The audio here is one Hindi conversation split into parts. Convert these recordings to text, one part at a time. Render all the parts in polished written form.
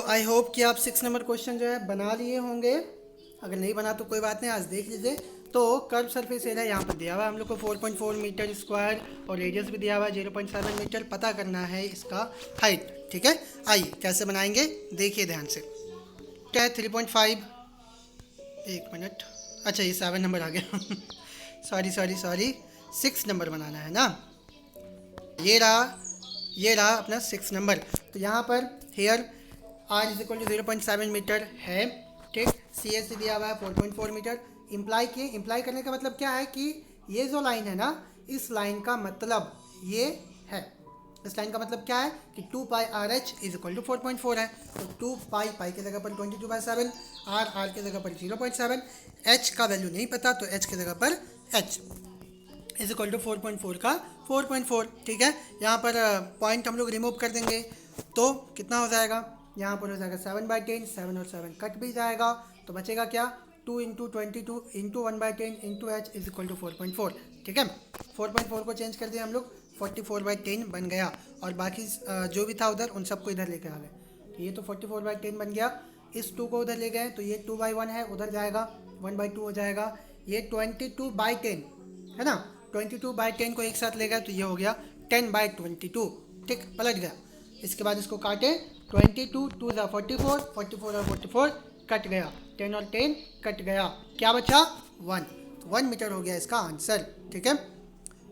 आई होप कि आप 6 नंबर क्वेश्चन जो है बना लिए होंगे। अगर नहीं बना तो कोई बात नहीं, आज देख लीजिए। तो कर्व सरफेस एरिया यहाँ पर दिया हुआ है हम लोग को 4.4 मीटर स्क्वायर और रेडियस भी दिया हुआ है 0.7 मीटर। पता करना है इसका हाइट। ठीक है, आइए कैसे बनाएंगे देखिए ध्यान से। क्या है 3.5, एक मिनट, अच्छा ये 7 नंबर आ गया सॉरी सॉरी सॉरी, 6 नंबर बनाना है ना। ये रहा अपना 6 नंबर। तो यहाँ पर here r is equal to 0.7 metre है। ठीक, सी एस दिया हुआ है 4.4 मीटर। इम्प्लाई करने का मतलब क्या है कि ये जो लाइन है ना, इस लाइन का मतलब ये है। इस लाइन का मतलब क्या है कि 2πRH इज इक्वल टू 4.4 है। तो 2π की जगह पर 22/7, आर की जगह पर 0.7, एच का वैल्यू नहीं पता तो एच की जगह पर एच इज इक्वल टू 4.4 का 4.4। ठीक है, यहाँ पर पॉइंट हम लोग रिमूव कर देंगे तो कितना हो जाएगा, यहाँ पर हो जाएगा 7/10, 7 और 7 कट भी जाएगा तो बचेगा क्या, 2 × 22 × 1/10 × h इज इक्वल टू 4.4। ठीक है, 4.4 को चेंज कर दिया हम लोग, 44/10 बन गया। और बाकी जो भी था उधर उन सबको इधर लेकर आ गए। तो ये तो 44/10 बन गया। इस 2 को उधर ले गए तो ये 2/1 है, उधर जाएगा 1/2 हो जाएगा। ये 22/10 है ना, 22/10 को एक साथ ले गए तो ये हो गया 10/22। ठीक, पलट गया। इसके बाद इसको काटे, 22 2 ज़ा 44, 44 और 44 कट गया, 10 और 10 कट गया, क्या बचा 1। तो 1 मीटर हो गया इसका आंसर। ठीक है,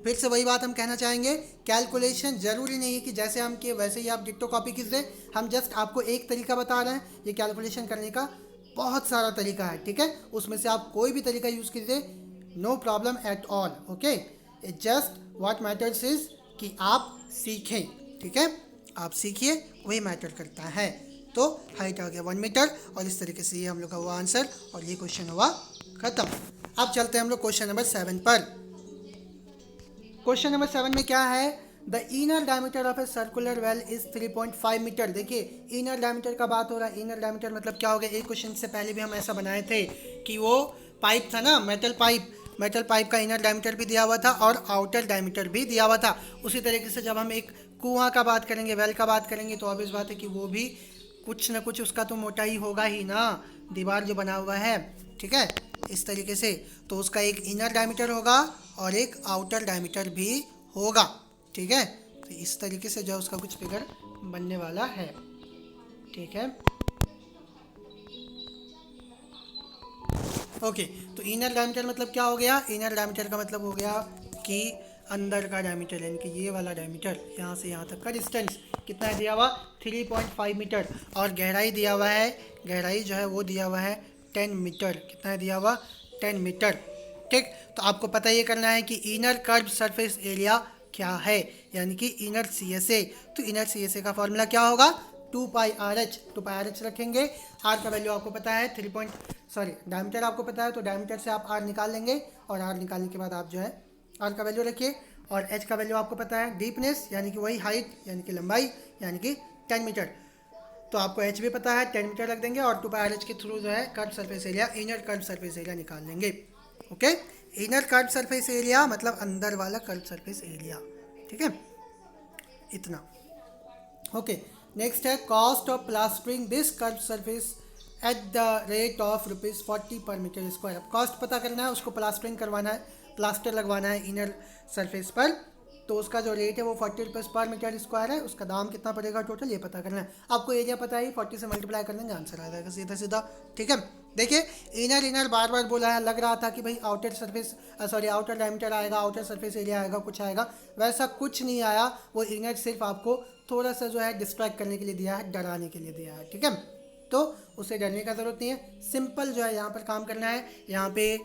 फिर से वही बात हम कहना चाहेंगे, कैलकुलेशन ज़रूरी नहीं है कि जैसे हम किए वैसे ही आप डिट्टो कॉपी कीजिए। हम जस्ट आपको एक तरीका बता रहे हैं, ये कैलकुलेशन करने का बहुत सारा तरीका है। ठीक है, उसमें से आप कोई भी तरीका यूज़ कीजिए, no problem at all. Okay, it just what matters is कि आप सीखें। ठीक है, आप सीखिए, वही मैटर करता है। तो हाइट आ गया 1 मीटर और इस तरीके से ये हम लोग का हुआ आंसर और ये क्वेश्चन हुआ खत्म। अब चलते हैं हम लोग क्वेश्चन नंबर 7 पर। क्वेश्चन नंबर 7 में क्या है, the inner diameter of a circular well is 3.5 metre. देखिए इनर डायमीटर का बात हो रहा है। इनर डायमीटर मतलब क्या हो गया, एक क्वेश्चन से पहले भी हम ऐसा बनाए थे कि वो पाइप था ना, मेटल पाइप का इनर डायमीटर भी दिया हुआ था और आउटर डायमीटर भी दिया हुआ था। उसी तरीके से जब हम एक कुआं का बात करेंगे, वेल का बात करेंगे, तो ऑब्वियस बात है कि वो भी कुछ ना कुछ उसका तो मोटा ही होगा ही ना, दीवार जो बना हुआ है। ठीक है, इस तरीके से तो उसका एक इनर डायमीटर होगा और एक आउटर डायमीटर भी होगा। ठीक है, तो इस तरीके से जो है उसका कुछ फिगर बनने वाला है। ठीक है, ओके। तो इनर डायमीटर मतलब क्या हो गया, इनर डायमीटर का मतलब हो गया कि अंदर का डायमीटर, यानी कि ये वाला डायमीटर, यहाँ से यहाँ तक का डिस्टेंस कितना है दिया हुआ, 3.5 मीटर। और गहराई दिया हुआ है, गहराई जो है वो दिया हुआ है 10 मीटर। कितना है दिया हुआ, 10 मीटर। ठीक, तो आपको पता ये करना है कि इनर कर्व सरफेस एरिया क्या है, यानी कि इनर सी एस ए। तो इनर सी एस ए का फॉर्मूला क्या होगा, 2πRH रखेंगे। आर का वैल्यू आपको पता है, डायमीटर आपको पता है, तो डायमीटर से आप आर निकाल लेंगे और आर निकालने के बाद आप जो है आर का वैल्यू रखिए। और एच का वैल्यू आपको पता है, डीपनेस यानी कि वही हाइट यानी कि लंबाई यानी कि 10 मीटर। तो आपको एच भी पता है, 10 मीटर रख देंगे और 2πRH के थ्रू जो है curve surface area, inner curve surface area निकाल लेंगे। Okay, inner curve surface area मतलब अंदर वाला कर्व सरफेस एरिया। ठीक है, इतना। ओके, नेक्स्ट है cost of plastering this curve surface at the rate of ₹40 पर मीटर स्क्वायर। अब कॉस्ट पता करना है, उसको प्लास्टरिंग करवाना है, प्लास्टर लगवाना है इनर सरफेस पर, तो उसका जो रेट है वो 40 रुपीज़ पर मीटर स्क्वायर है। उसका दाम कितना पड़ेगा टोटल ये पता करना है। आपको एरिया पता है, 40 से मल्टीप्लाई कर देंगे आंसर आ जाएगा सीधा सीधा। ठीक है, देखिए इनर बार बार बोला है, लग रहा था कि भाई आउटर सरफेस आउटर डायमीटर आएगा, आउटर सरफेस एरिया आएगा, कुछ आएगा, वैसा कुछ नहीं आया। वो इनर सिर्फ आपको थोड़ा सा जो है डिस्ट्रैक्ट करने के लिए दिया है, डराने के लिए दिया है। ठीक है, तो उसे डरने का ज़रूरत नहीं है, सिंपल जो है यहाँ पर काम करना है। यहाँ पे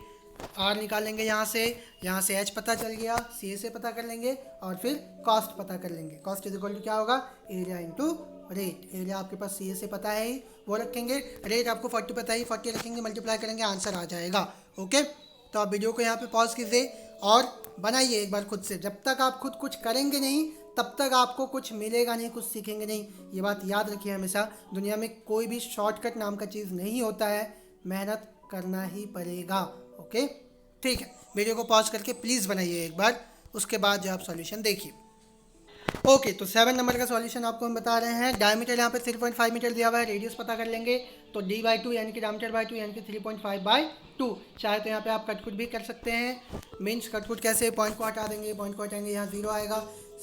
आर निकाल लेंगे, यहाँ से एच पता चल गया, सी से पता कर लेंगे और फिर कॉस्ट पता कर लेंगे। कॉस्ट इज इक्वल टू क्या होगा, एरिया इंटू रेट। एरिया आपके पास सी से पता है ही, वो रखेंगे। रेट आपको 40 पता है, 40 रखेंगे, मल्टीप्लाई करेंगे, आंसर आ जाएगा। ओके, तो आप वीडियो को यहाँ पे पॉज कीजिए और बनाइए एक बार खुद से। जब तक आप खुद कुछ करेंगे नहीं तब तक आपको कुछ मिलेगा नहीं, कुछ सीखेंगे नहीं। ये बात याद रखिए हमेशा, दुनिया में कोई भी शॉर्टकट नाम का चीज़ नहीं होता है, मेहनत करना ही पड़ेगा। ओके, ठीक है, वीडियो को पॉज करके प्लीज़ बनाइए एक बार, उसके बाद जो आप सॉल्यूशन देखिए। ओके, तो 7 नंबर का सॉल्यूशन आपको हम बता रहे हैं। डायमीटर यहाँ पे 3.5 मीटर दिया हुआ है, रेडियस पता कर लेंगे तो d/2 यानी कि डायमीटर बाई 2 यानी कि 3.5/2। चाहे तो यहाँ पे आप कटकुट भी कर सकते हैं। मीन्स कटकुट कैसे, पॉइंट को हटा देंगे, पॉइंट को हटाएंगे, यहाँ 0 आएगा,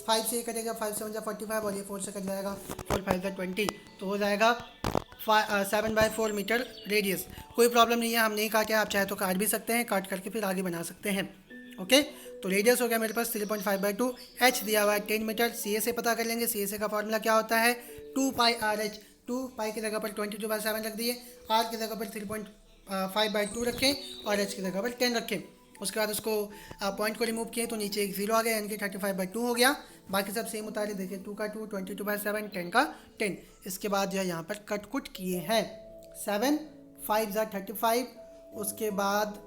5 से ये कटेगा, 5 7 जा 45 और ये 4 से कट जाएगा, 4 5 जा 20, तो हो जाएगा 7/4 मीटर रेडियस। कोई प्रॉब्लम नहीं है, हम नहीं काटे, आप चाहे तो काट भी सकते हैं, काट करके फिर आगे बना सकते हैं। ओके, तो रेडियस हो गया मेरे पास 3.5/2, एच दिया हुआ है 10 मीटर। सी ए से पता कर लेंगे, सी ए से का फॉर्मूला क्या होता है 2πRh। 2π की जगह पर 22/7 रख दिए, आर की जगह पर 3.5/2 रखें और एच की जगह पर 10 रखें। उसके बाद उसको पॉइंट को रिमूव किए तो नीचे एक 0 आ गया यानी कि 35/2 हो गया। बाकी सब सेम उतारे, देखिए 2 का 2, 22/7, 10 का 10। इसके बाद जो है यहाँ पर कट कुट किए हैं, 7 5 जा 35, उसके बाद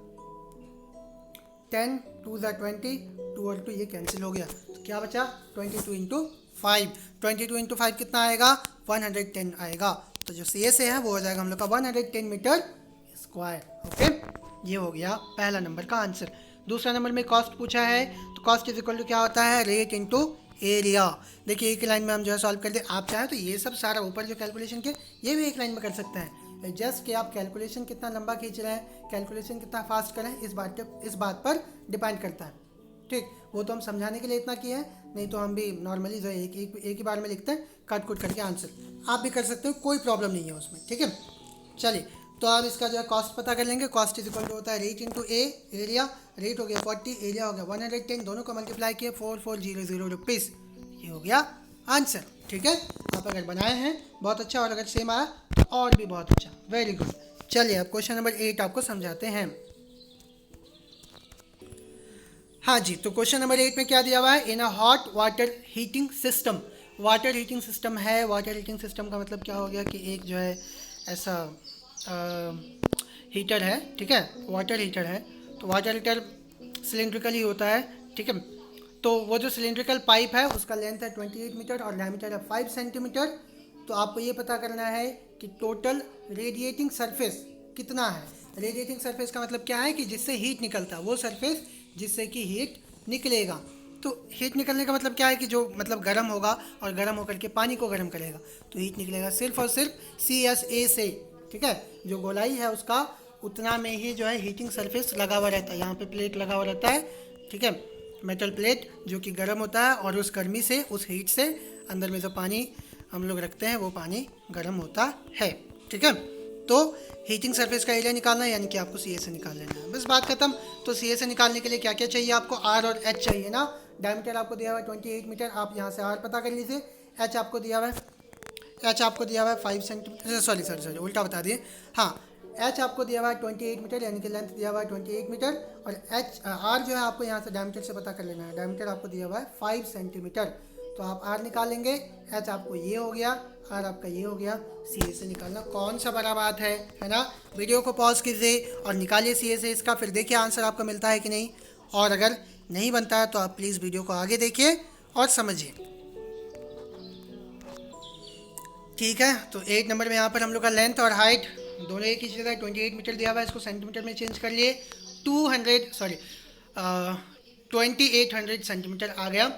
10 2 जा 20, 2 और 2 ये कैंसिल हो गया, तो क्या बचा 22 इंटू 5। 22 इंटू 5 कितना आएगा 110 आएगा। तो जो सी ए से है वो हो जाएगा हम लोग का 110 मीटर स्क्वायर। ओके, ये हो गया पहला नंबर का आंसर। दूसरा नंबर में कॉस्ट पूछा है, तो कॉस्ट इज इक्वल टू क्या होता है रेट इंटू एरिया। देखिए एक लाइन में हम जो है सॉल्व कर दे, आप चाहें तो ये सब सारा ऊपर जो कैलकुलेशन के ये भी एक लाइन में कर सकते हैं। जस्ट कि आप कैलकुलेशन कितना लंबा खींच रहे हैं, कैलकुलेशन कितना फास्ट करें, इस बात पर डिपेंड करता है। ठीक, वो तो हम समझाने के लिए इतना किया है, नहीं तो हम भी नॉर्मली जो है एक ही बार में लिखते हैं, कट कुट करके आंसर आप भी कर सकते हो, कोई प्रॉब्लम नहीं है उसमें। ठीक है, चलिए तो आप इसका जो है कॉस्ट पता कर लेंगे। कॉस्ट इज इक्वल टू होता है रेट इंटू ए, एरिया, रेट हो गया 40, एरिया हो गया 110, दोनों को मल्टीप्लाई किए 4400 रुपीज़, ये हो गया आंसर। ठीक है, आप अगर बनाए हैं बहुत अच्छा, और अगर सेम आया तो और भी बहुत अच्छा, वेरी गुड। चलिए अब क्वेश्चन नंबर 8 आपको समझाते हैं। हाँ जी, तो क्वेश्चन नंबर 8 में क्या दिया हुआ है, in a hot water heating system. Water heating system है, वाटर हीटिंग सिस्टम का मतलब क्या हो गया कि एक जो है ऐसा हीटर है, ठीक है, वाटर हीटर है। तो वाटर हीटर सिलेंड्रिकल ही होता है, ठीक है। तो वो जो सिलेंड्रिकल पाइप है उसका लेंथ है 28 मीटर और डायमीटर है 5 सेंटीमीटर। तो आपको ये पता करना है कि टोटल रेडिएटिंग सरफेस कितना है। रेडिएटिंग सरफेस का मतलब क्या है कि जिससे हीट निकलता है, वो सरफेस जिससे कि हीट निकलेगा। तो हीट निकलने का मतलब क्या है कि जो मतलब गर्म होगा और गर्म होकर के पानी को गर्म करेगा, तो हीट निकलेगा सिर्फ और सिर्फ CSA से। ठीक है, जो गोलाई है उसका उतना में ही जो है हीटिंग सरफेस लगा हुआ रहता है। यहाँ पे प्लेट लगा हुआ रहता है, ठीक है, मेटल प्लेट जो कि गर्म होता है, और उस गर्मी से, उस हीट से अंदर में जो पानी हम लोग रखते हैं वो पानी गर्म होता है। ठीक है, तो हीटिंग सरफेस का एरिया निकालना है, यानी कि आपको CA से निकाल लेना है, बस बात खत्म। तो CA से निकालने के लिए क्या क्या चाहिए आपको, R और H चाहिए ना। डायमीटर आपको दिया हुआ है 28 मीटर, आप यहाँ से R पता कर लीजिए। H आपको दिया हुआ है 5 सेंटीमीटर, सॉरी उल्टा बता दिए। हाँ, H आपको दिया हुआ है 28 मीटर, यानी कि लेंथ दिया हुआ है 28 मीटर, और R जो है आपको यहाँ से डायमीटर से पता कर लेना है। डायमीटर आपको दिया हुआ है 5 सेंटीमीटर, तो आप R निकालेंगे। H आपको ये हो गया, R आपका ये हो गया। CA से निकालना कौन सा बड़ा बात है ना। वीडियो को पॉज कीजिए और निकालिए CA से इसका, फिर देखिए आंसर आपको मिलता है कि नहीं। और अगर नहीं बनता है तो आप प्लीज़ वीडियो को आगे देखिए और समझिए। ठीक है, तो 8 नंबर में यहाँ पर हम लोग का लेंथ और हाइट दोनों एक ही चीज़ है। 28 मीटर दिया हुआ है, इसको सेंटीमीटर में चेंज कर लिए, 2800 सेंटीमीटर आ गया।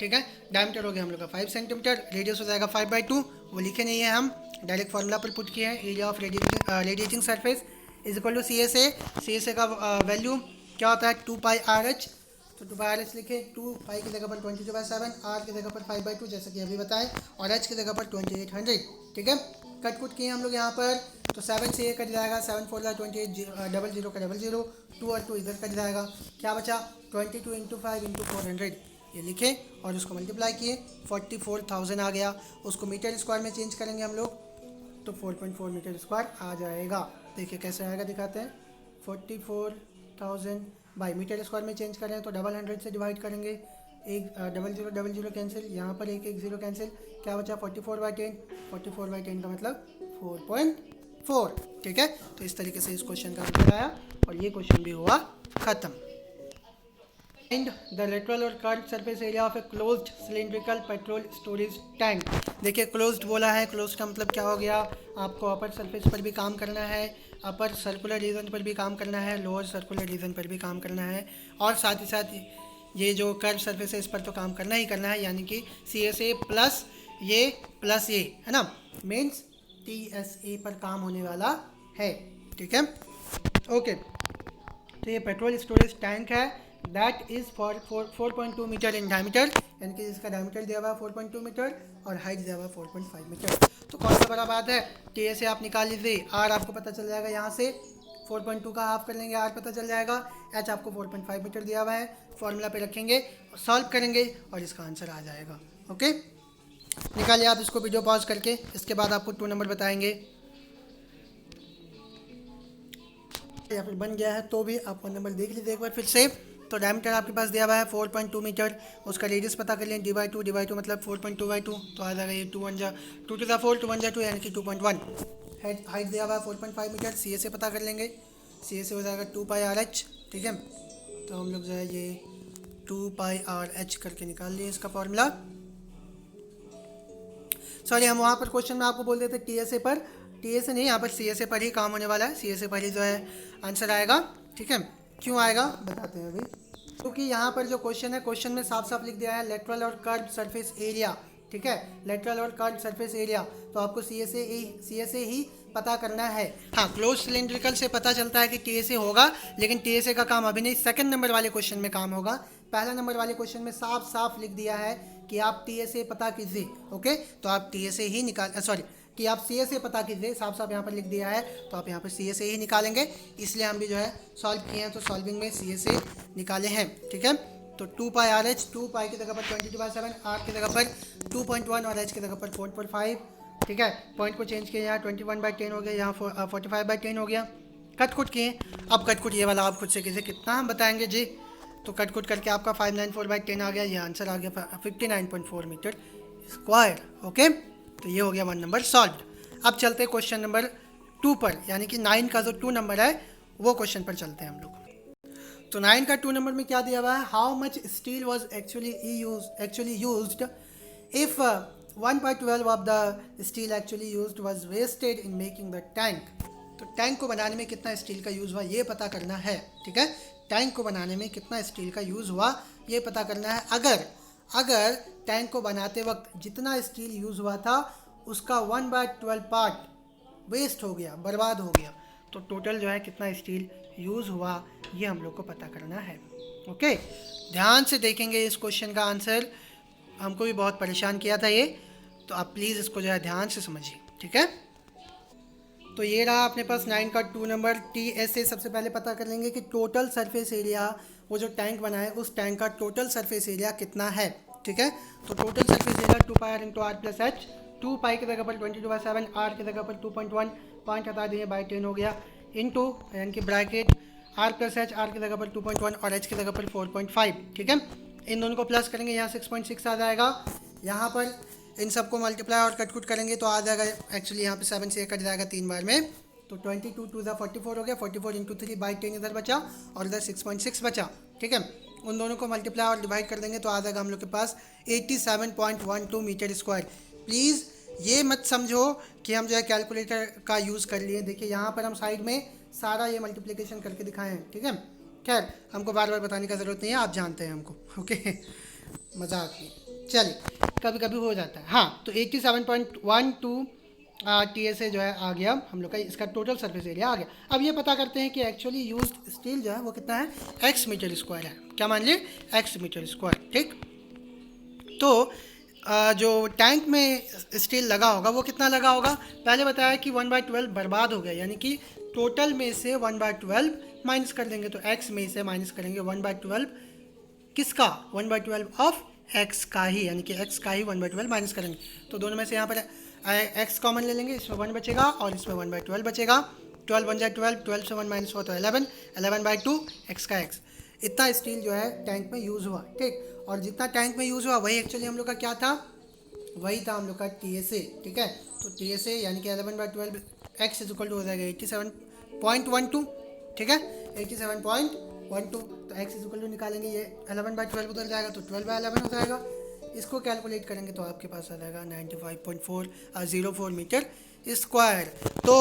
ठीक है, डायमीटर हो गया हम लोग का 5 सेंटीमीटर, रेडियस हो जाएगा 5/2, वो लिखे नहीं है, हम डायरेक्ट फार्मूला पर पुट किए हैं। Area of radiating surface is equal to CSA का वैल्यू क्या होता है 2πRh। तो 2πRh लिखे, 2π की जगह पर 22/7, R की जगह पर 5/2 जैसा कि अभी बताएं, और H की जगह पर 2800। ठीक है, कट कुट किए हम लोग यहाँ पर, तो 7 से ये कट जाएगा, 7 4 28, 00 का 00, 2 और 2 इधर कट जाएगा, क्या बचा 22 इंटू 5 इंटू 400, ये लिखे और उसको मल्टीप्लाई किए, 44,000 आ गया। उसको मीटर स्क्वायर में चेंज करेंगे हम लोग तो 4.4 मीटर स्क्वायर आ जाएगा। देखिए कैसे आएगा, दिखाते हैं। 44,000 बाई मीटर स्क्वायर में चेंज करें तो 100 से डिवाइड करेंगे, एक 00 कैंसिल, यहाँ पर एक 0 कैंसिल, क्या बचा 44/10। 44/10 का मतलब 4.4। ठीक है, तो इस तरीके से इस क्वेश्चन का आंसर आया और ये क्वेश्चन भी हुआ ख़त्म। एंड द लेटरल और curve surface area of a closed cylindrical petrol storage tank. देखिए क्लोज्ड बोला है, क्लोज्ड का मतलब क्या हो गया, आपको अपर सरफेस पर भी काम करना है, अपर सर्कुलर रीजन पर भी काम करना है, लोअर सर्कुलर रीजन पर भी काम करना है, और साथ ही साथ ये जो कर्व सरफेस है इस पर तो काम करना ही करना है, यानी कि CSA प्लस ये है ना, मीन्स TSA पर काम होने वाला है। ठीक है, ओके। तो ये पेट्रोल स्टोरेज टैंक है, that is for 4.2 metre in diameter, यानी कि इसका डायमीटर दिया हुआ है 4.2 मीटर और हाइट दिया हुआ है 4.5 मीटर। तो कौन सा बड़ा बात है, TSA आप निकाल लीजिए, R आपको पता चल जाएगा, यहाँ से 4.2 का हाफ कर लेंगे, R पता चल जाएगा, H आपको 4.5 मीटर दिया हुआ है, फॉर्मूला पे रखेंगे, सॉल्व करेंगे और इसका आंसर आ जाएगा। ओके, निकालिए आप इसको वीडियो पॉज करके, इसके बाद आपको 2 नंबर बताएंगे, या फिर बन गया है तो भी आप 1 नंबर देख लीजिए एक बार फिर से। तो डायमीटर आपके पास दिया हुआ है 4.2 मीटर, उसका रेडियस पता कर लें, डी बाई टू मतलब 4.2/2, तो आ जाएगा ये 2 1 जा 2 to the 4 2 1 जा 2 यानी कि 2.1। हाइट दिया हुआ है 4.5 मीटर, CSA पता कर लेंगे, CSA हो जाएगा 2πRh। ठीक है, तो हम लोग जो है ये 2πRh करके निकाल लिए इसका फॉर्मूला। सॉरी, हम वहाँ पर क्वेश्चन में आपको बोल देते TSA पर, TSA नहीं, यहाँ पर CSA पर ही काम होने वाला है, CSA पर ही जो है आंसर आएगा। ठीक है, क्यों आएगा बताते हैं अभी, क्योंकि यहाँ पर जो क्वेश्चन है, क्वेश्चन में साफ साफ लिख दिया है लेटरल और कर्व सरफेस एरिया। ठीक है, लेटरल और कर्व सरफेस एरिया, तो आपको CSA ही पता करना है। हाँ, क्लोज सिलेंड्रिकल से पता चलता है कि TSA होगा, लेकिन TSA का काम अभी नहीं, सेकंड नंबर वाले क्वेश्चन में काम होगा। पहला नंबर वाले क्वेश्चन में साफ साफ लिख दिया है कि आप TSA पता कीजिए। ओके, तो आप TSA ही निकाल, सॉरी कि आप CSA पता कीजिए, साफ साफ यहाँ पर लिख दिया है, तो आप यहाँ पर CSA ही निकालेंगे, इसलिए हम भी जो है सॉल्व किए हैं, तो सॉल्विंग में CSA निकाले हैं। ठीक है, तो 2πRh, 2π की जगह पर 22/7, R की जगह पर 2.1 और H की जगह पर 4.5। ठीक है, पॉइंट को चेंज किया, यहाँ 21/10 हो गया, यहाँ 45/10 हो गया, कट कुट किए। अब कट कुट ये वाला आप खुद से कीजिए, कितना हम बताएंगे जी, तो कट कुट करके आपका 594/10 आ गया, ये आंसर आ गया 59.4 मीटर स्क्वायर। ओके, तो ये हो गया 1 नंबर सॉल्व। अब चलते हैं क्वेश्चन नंबर 2 पर, यानी कि 9 का जो 2 नंबर है वो क्वेश्चन पर चलते हैं हम लोग। तो 9 का 2 नंबर में क्या दिया हुआ है, how much steel was actually used if 1/12 of the steel actually used was wasted in making the tank. तो टैंक को बनाने में कितना स्टील का यूज़ हुआ ये पता करना है। ठीक है, टैंक को बनाने में कितना स्टील का यूज़ हुआ ये पता करना है। अगर टैंक को बनाते वक्त जितना स्टील यूज़ हुआ था उसका 1/12 पार्ट वेस्ट हो गया, बर्बाद हो गया, तो टोटल जो है कितना स्टील यूज़ हुआ ये हम लोग को पता करना है। ओके, ध्यान से देखेंगे इस क्वेश्चन का आंसर, हमको भी बहुत परेशान किया था ये, तो आप प्लीज़ इसको जो है ध्यान से समझिए। ठीक है, तो ये रहा अपने पास 9 का 2 नंबर। TSA सबसे पहले पता कर लेंगे कि टोटल सरफेस एरिया, वो जो टैंक बना है उस टैंक का टोटल सरफेस एरिया कितना है। ठीक है, तो total surface area 2πr into R plus H, 2π की जगह पर 22/7, R की जगह पर 2.1, पॉइंट हटा दिए, बाई 10 हो गया, इंटू यानी कि bracket R plus H, R की जगह पर 2.1 और H की जगह पर 4.5। ठीक है, इन दोनों को प्लस करेंगे, यहाँ 6.6 आ जाएगा, यहाँ पर इन सबको मल्टीप्लाई और कट कुट करेंगे तो आ जाएगा, एक्चुअली यहाँ पे 7 से कट जाएगा 3 बार में, तो 22 2 44 हो गया, 44 इंटू 3 बाई 10 इधर बचा और इधर 6.6 बचा। ठीक है, उन दोनों को मल्टीप्लाई और डिवाइड कर देंगे तो आ जाएगा हम लोग के पास 87.12 मीटर स्क्वायर। प्लीज़ ये मत समझो कि हम जो है कैलकुलेटर का यूज़ कर लिए, देखिए यहाँ पर हम साइड में सारा ये मल्टीप्लिकेशन करके दिखाए हैं। ठीक है, खैर हमको बार बार बताने का ज़रूरत नहीं है, आप जानते हैं हमको। ओके, मजाक नहीं, चलिए कभी कभी हो जाता है। हाँ, तो 87.12 TSA जो है आ गया हम लोग का, इसका टोटल सरफेस एरिया आ गया। अब ये पता करते हैं कि एक्चुअली यूज्ड स्टील जो है वो कितना है, x मीटर स्क्वायर है, क्या मान लिए, x मीटर स्क्वायर। ठीक, तो जो टैंक में स्टील लगा होगा वो कितना लगा होगा, पहले बताया कि 1/12 बर्बाद हो गया, यानी कि टोटल में से 1/12 माइनस कर देंगे, तो x में से माइनस करेंगे 1/12 किसका, 1/12 ऑफ x का ही, यानी कि x का ही 1/12 माइनस करेंगे, तो दोनों में से यहाँ पर x कॉमन ले लेंगे, इसमें 1 बचेगा और इसमें 1/12 बचेगा, 12 1 12, 12 से 1 माइनस हुआ तो 11, 11/2 x का x। इतना स्टील जो है टैंक में यूज़ हुआ। ठीक, और जितना टैंक में यूज़ हुआ वही एक्चुअली हम लोग का क्या था, वही था हम लोग का TSA। ठीक है, तो TSA यानी कि 11/12 x इज इक्वल टू हो जाएगा 87.12। ठीक है, 87.12, तो x इज इक्वल टू निकालेंगे, ये 11/12 उधर जाएगा तो 12/11 हो जाएगा, इसको कैलकुलेट करेंगे तो आपके पास आ जाएगा 95.404 मीटर स्क्वायर। तो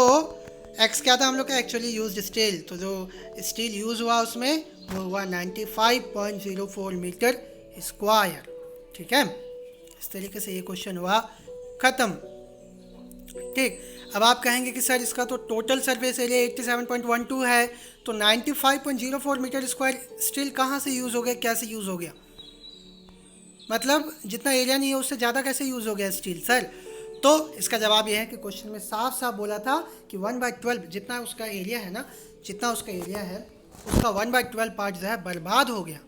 एक्स क्या था हम लोग का, एक्चुअली यूज्ड स्टील, तो जो स्टील यूज़ हुआ उसमें वो हुआ 95.04 मीटर स्क्वायर। ठीक है, इस तरीके से ये क्वेश्चन हुआ ख़त्म। ठीक, अब आप कहेंगे कि सर इसका तो टोटल सरफेस एरिया 87.12 है, तो 95.04 मीटर स्क्वायर स्टील कहाँ से यूज़ हो गया, कैसे यूज़ हो गया? मतलब जितना एरिया नहीं है उससे ज़्यादा कैसे यूज़ हो गया स्टील सर? तो इसका जवाब यह है कि क्वेश्चन में साफ साफ बोला था कि 1/12 जितना उसका एरिया है ना, जितना उसका एरिया है उसका 1/12 पार्ट जो है बर्बाद हो गया।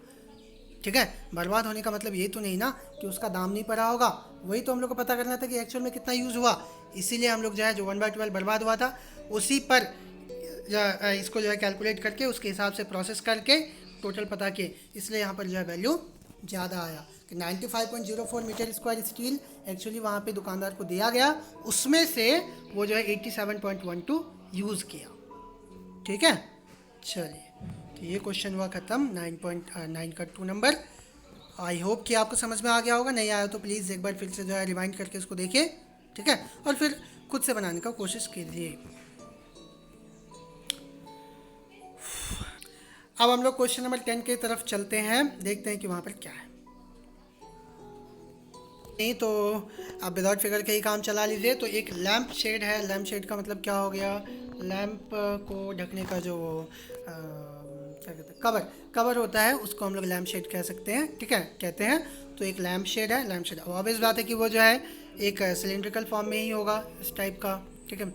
ठीक है, बर्बाद होने का मतलब ये तो नहीं ना कि उसका दाम नहीं पड़ा होगा, वही तो हम लोग को पता करना था कि एक्चुअल में कितना यूज़ हुआ। इसीलिए हम लोग जो है जो 1/12 बर्बाद हुआ था उसी पर इसको जो है कैलकुलेट करके उसके हिसाब से प्रोसेस करके टोटल पता किए, इसलिए यहाँ पर जो है वैल्यू ज़्यादा आया कि 95.04 मीटर स्क्वायर स्टील एक्चुअली वहाँ पे दुकानदार को दिया गया, उसमें से वो जो है 87.12 यूज़ किया। ठीक है, चलिए, तो ये क्वेश्चन हुआ ख़त्म 9.9 का 2 नंबर। आई होप कि आपको समझ में आ गया होगा, नहीं आया तो प्लीज़ एक बार फिर से जो है रिवाइंड करके इसको देखिए। ठीक है, और फिर खुद से बनाने का कोशिश कीजिए। अब हम लोग क्वेश्चन नंबर 10 की तरफ चलते हैं, देखते हैं कि वहाँ पर क्या है। नहीं तो आप विदाउट फिगर के ही काम चला लीजिए। तो एक लैंप शेड है, लैंप शेड का मतलब क्या हो गया, लैंप को ढकने का जो क्या कहते हैं, कवर कवर होता है उसको हम लोग लैंप शेड कह सकते हैं। ठीक है, कहते हैं। तो एक लैंप शेड है, लैंप शेड ऑब्वियस बात है कि वो जो है एक सिलेंड्रिकल फॉर्म में ही होगा इस टाइप का। ठीक है,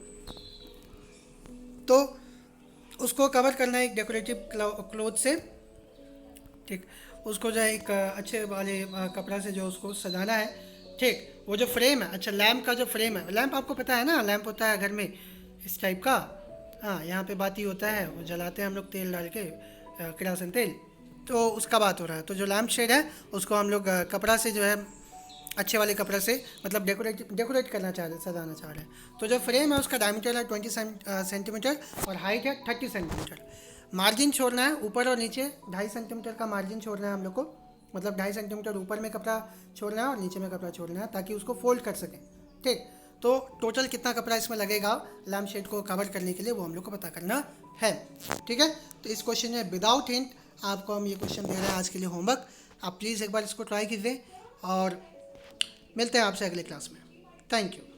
तो उसको कवर करना है एक डेकोरेटिव क्लोथ से। ठीक, उसको जो है एक अच्छे वाले कपड़ा से जो उसको सजाना है। ठीक, वो जो फ्रेम है, अच्छा लैंप का जो फ्रेम है, लैंप आपको पता है ना, लैंप होता है घर में इस टाइप का। हाँ, यहाँ पे बाती होता है, वो जलाते हैं हम लोग तेल डाल के, किरासन तेल। तो उसका बात हो रहा है। तो जो लैंप शेड है उसको हम लोग कपड़ा से जो है अच्छे वाले कपड़े से मतलब डेकोरेट करना चाह रहे, सजाना चाह रहे हैं। तो जो फ्रेम है उसका डायमीटर है 20 सेंटीमीटर और हाइट है 30 सेंटीमीटर। मार्जिन छोड़ना है ऊपर और नीचे 2.5 सेंटीमीटर का मार्जिन छोड़ना है हम लोग को, मतलब 2.5 सेंटीमीटर ऊपर में कपड़ा छोड़ना है और नीचे में कपड़ा छोड़ना है ताकि उसको फोल्ड कर सकें। ठीक, तो टोटल कितना कपड़ा इसमें लगेगा लैम्प शेड को कवर करने के लिए वो हम लोग को पता करना है। ठीक है, तो इस क्वेश्चन में विदाउट हिंट आपको हम ये क्वेश्चन दे रहे हैं आज के लिए होमवर्क। आप प्लीज़ एक बार इसको ट्राई कीजिए और मिलते हैं आपसे अगले क्लास में। Thank you.